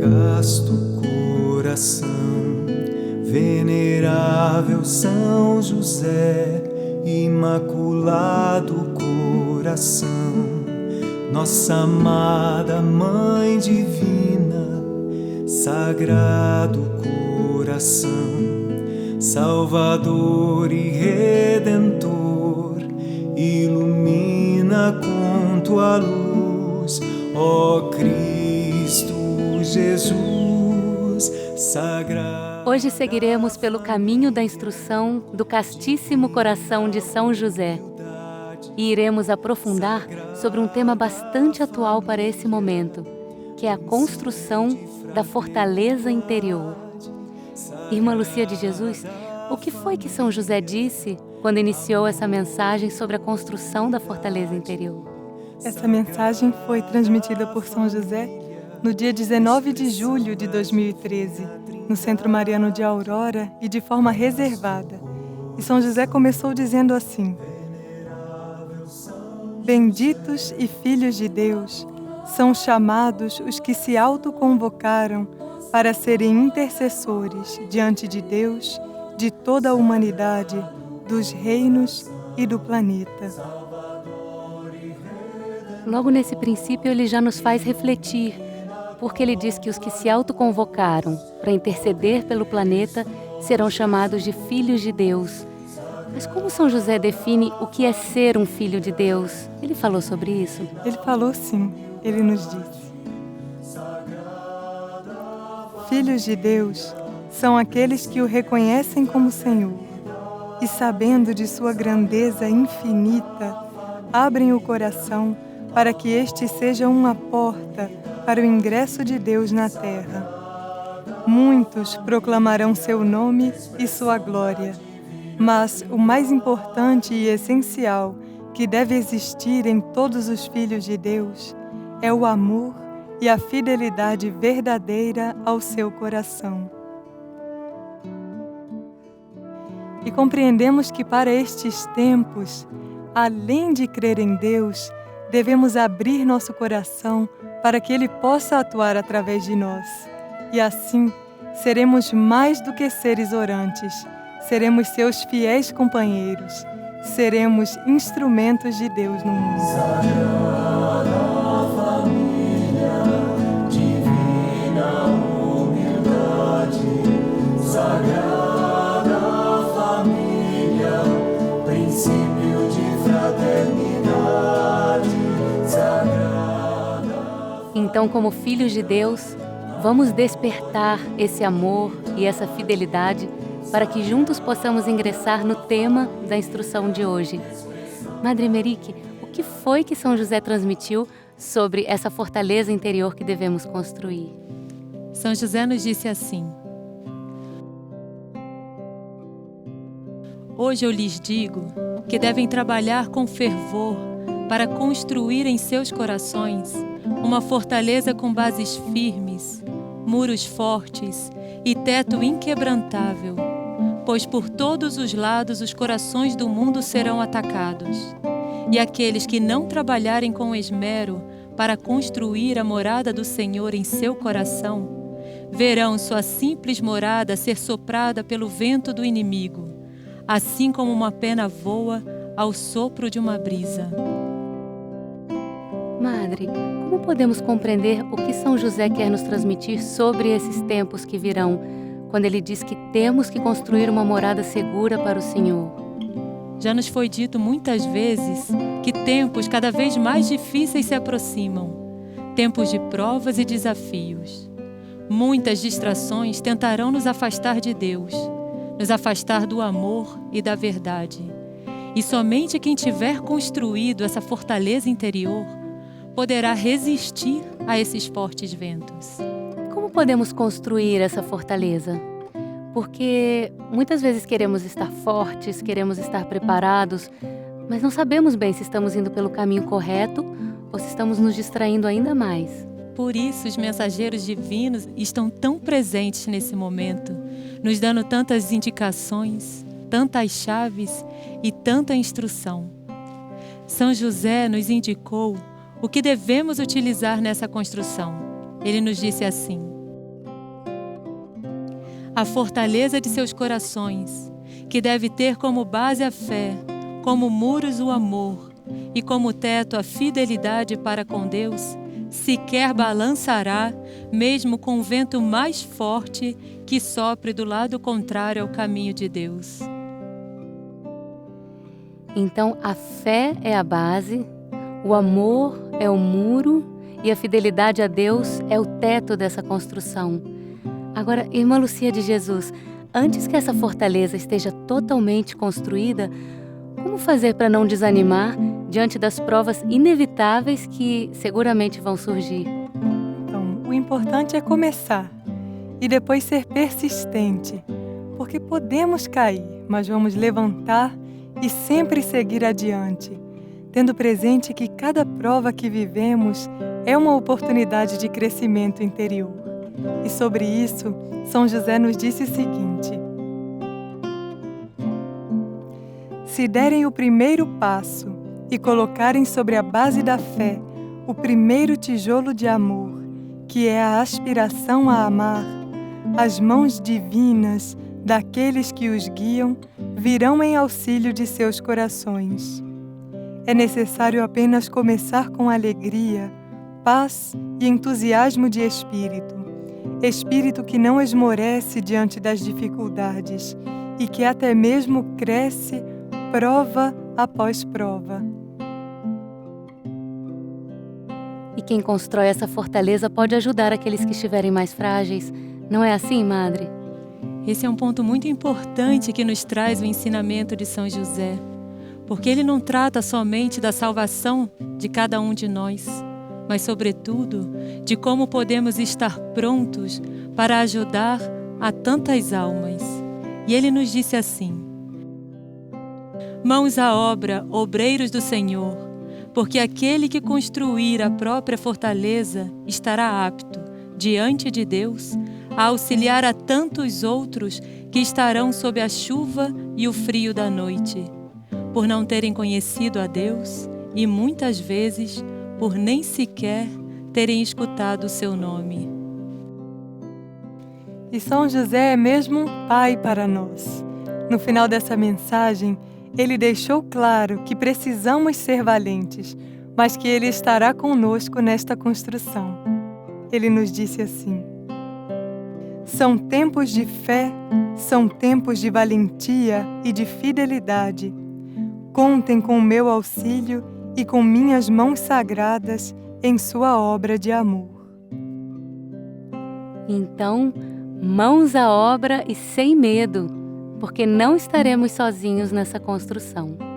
casto coração, venerável São José, imaculado coração, nossa amada Mãe Divina, sagrado coração, Salvador e Redentor, ilumina com tua luz, ó Cristo Jesus sagrado. Hoje seguiremos pelo caminho da instrução do Castíssimo Coração de São José e iremos aprofundar sobre um tema bastante atual para esse momento, que é a construção da fortaleza interior. Irmã Lucia de Jesus, o que foi que São José disse quando iniciou essa mensagem sobre a construção da fortaleza interior? Essa mensagem foi transmitida por São José no dia 19 de julho de 2013, no Centro Mariano de Aurora e de forma reservada. E São José começou dizendo assim: Benditos e filhos de Deus, são chamados os que se autoconvocaram para serem intercessores diante de Deus, de toda a humanidade, dos reinos e do planeta. Logo nesse princípio ele já nos faz refletir, porque ele diz que os que se autoconvocaram para interceder pelo planeta serão chamados de filhos de Deus. Mas como São José define o que é ser um filho de Deus? Ele falou sobre isso? Ele falou sim, ele nos disse. Filhos de Deus são aqueles que o reconhecem como Senhor e, sabendo de sua grandeza infinita, abrem o coração para que este seja uma porta para o ingresso de Deus na terra. Muitos proclamarão seu nome e sua glória, mas o mais importante e essencial que deve existir em todos os filhos de Deus é o amor e a fidelidade verdadeira ao seu coração. E compreendemos que para estes tempos, além de crer em Deus, devemos abrir nosso coração para que Ele possa atuar através de nós. E assim, seremos mais do que seres orantes, seremos seus fiéis companheiros, seremos instrumentos de Deus no mundo. Sagrada família, divina humildade, sagrada família, princípio de fraternidade, sagrada. Então, como filhos de Deus, vamos despertar esse amor e essa fidelidade para que juntos possamos ingressar no tema da instrução de hoje. Madre Emerique, o que foi que São José transmitiu sobre essa fortaleza interior que devemos construir? São José nos disse assim: Hoje eu lhes digo que devem trabalhar com fervor para construir em seus corações uma fortaleza com bases firmes, muros fortes e teto inquebrantável, pois por todos os lados os corações do mundo serão atacados. E aqueles que não trabalharem com esmero para construir a morada do Senhor em seu coração, verão sua simples morada ser soprada pelo vento do inimigo, assim como uma pena voa ao sopro de uma brisa. Madre, como podemos compreender o que São José quer nos transmitir sobre esses tempos que virão, quando ele diz que temos que construir uma morada segura para o Senhor? Já nos foi dito muitas vezes que tempos cada vez mais difíceis se aproximam, tempos de provas e desafios. Muitas distrações tentarão nos afastar de Deus, nos afastar do amor e da verdade. E somente quem tiver construído essa fortaleza interior poderá resistir a esses fortes ventos. Como podemos construir essa fortaleza? Porque muitas vezes queremos estar fortes, queremos estar preparados, mas não sabemos bem se estamos indo pelo caminho correto ou se estamos nos distraindo ainda mais. Por isso, os mensageiros divinos estão tão presentes nesse momento, nos dando tantas indicações, tantas chaves e tanta instrução. São José nos indicou o que devemos utilizar nessa construção. Ele nos disse assim: a fortaleza de seus corações, que deve ter como base a fé, como muros o amor e como teto a fidelidade para com Deus, sequer balançará, mesmo com o vento mais forte que sopre do lado contrário ao caminho de Deus. Então, a fé é a base, o amor é o muro e a fidelidade a Deus é o teto dessa construção. Agora, irmã Lucia de Jesus, antes que essa fortaleza esteja totalmente construída, como fazer para não desanimar diante das provas inevitáveis que seguramente vão surgir? Então, o importante é começar e depois ser persistente, porque podemos cair, mas vamos levantar e sempre seguir adiante, tendo presente que cada prova que vivemos é uma oportunidade de crescimento interior. E sobre isso, São José nos disse o seguinte: se derem o primeiro passo e colocarem sobre a base da fé o primeiro tijolo de amor, que é a aspiração a amar, as mãos divinas daqueles que os guiam virão em auxílio de seus corações. É necessário apenas começar com alegria, paz e entusiasmo de espírito, espírito que não esmorece diante das dificuldades e que até mesmo cresce prova após prova. E quem constrói essa fortaleza pode ajudar aqueles que estiverem mais frágeis. Não é assim, Madre? Esse é um ponto muito importante que nos traz o ensinamento de São José, porque ele não trata somente da salvação de cada um de nós, mas, sobretudo, de como podemos estar prontos para ajudar a tantas almas. E ele nos disse assim: mãos à obra, obreiros do Senhor, porque aquele que construir a própria fortaleza estará apto, diante de Deus, a auxiliar a tantos outros que estarão sob a chuva e o frio da noite, por não terem conhecido a Deus e, muitas vezes, por nem sequer terem escutado o seu nome. E São José é mesmo um pai para nós. No final dessa mensagem, ele deixou claro que precisamos ser valentes, mas que ele estará conosco nesta construção. Ele nos disse assim: são tempos de fé, são tempos de valentia e de fidelidade. Contem com o meu auxílio e com minhas mãos sagradas em sua obra de amor. Então, mãos à obra e sem medo, porque não estaremos sozinhos nessa construção.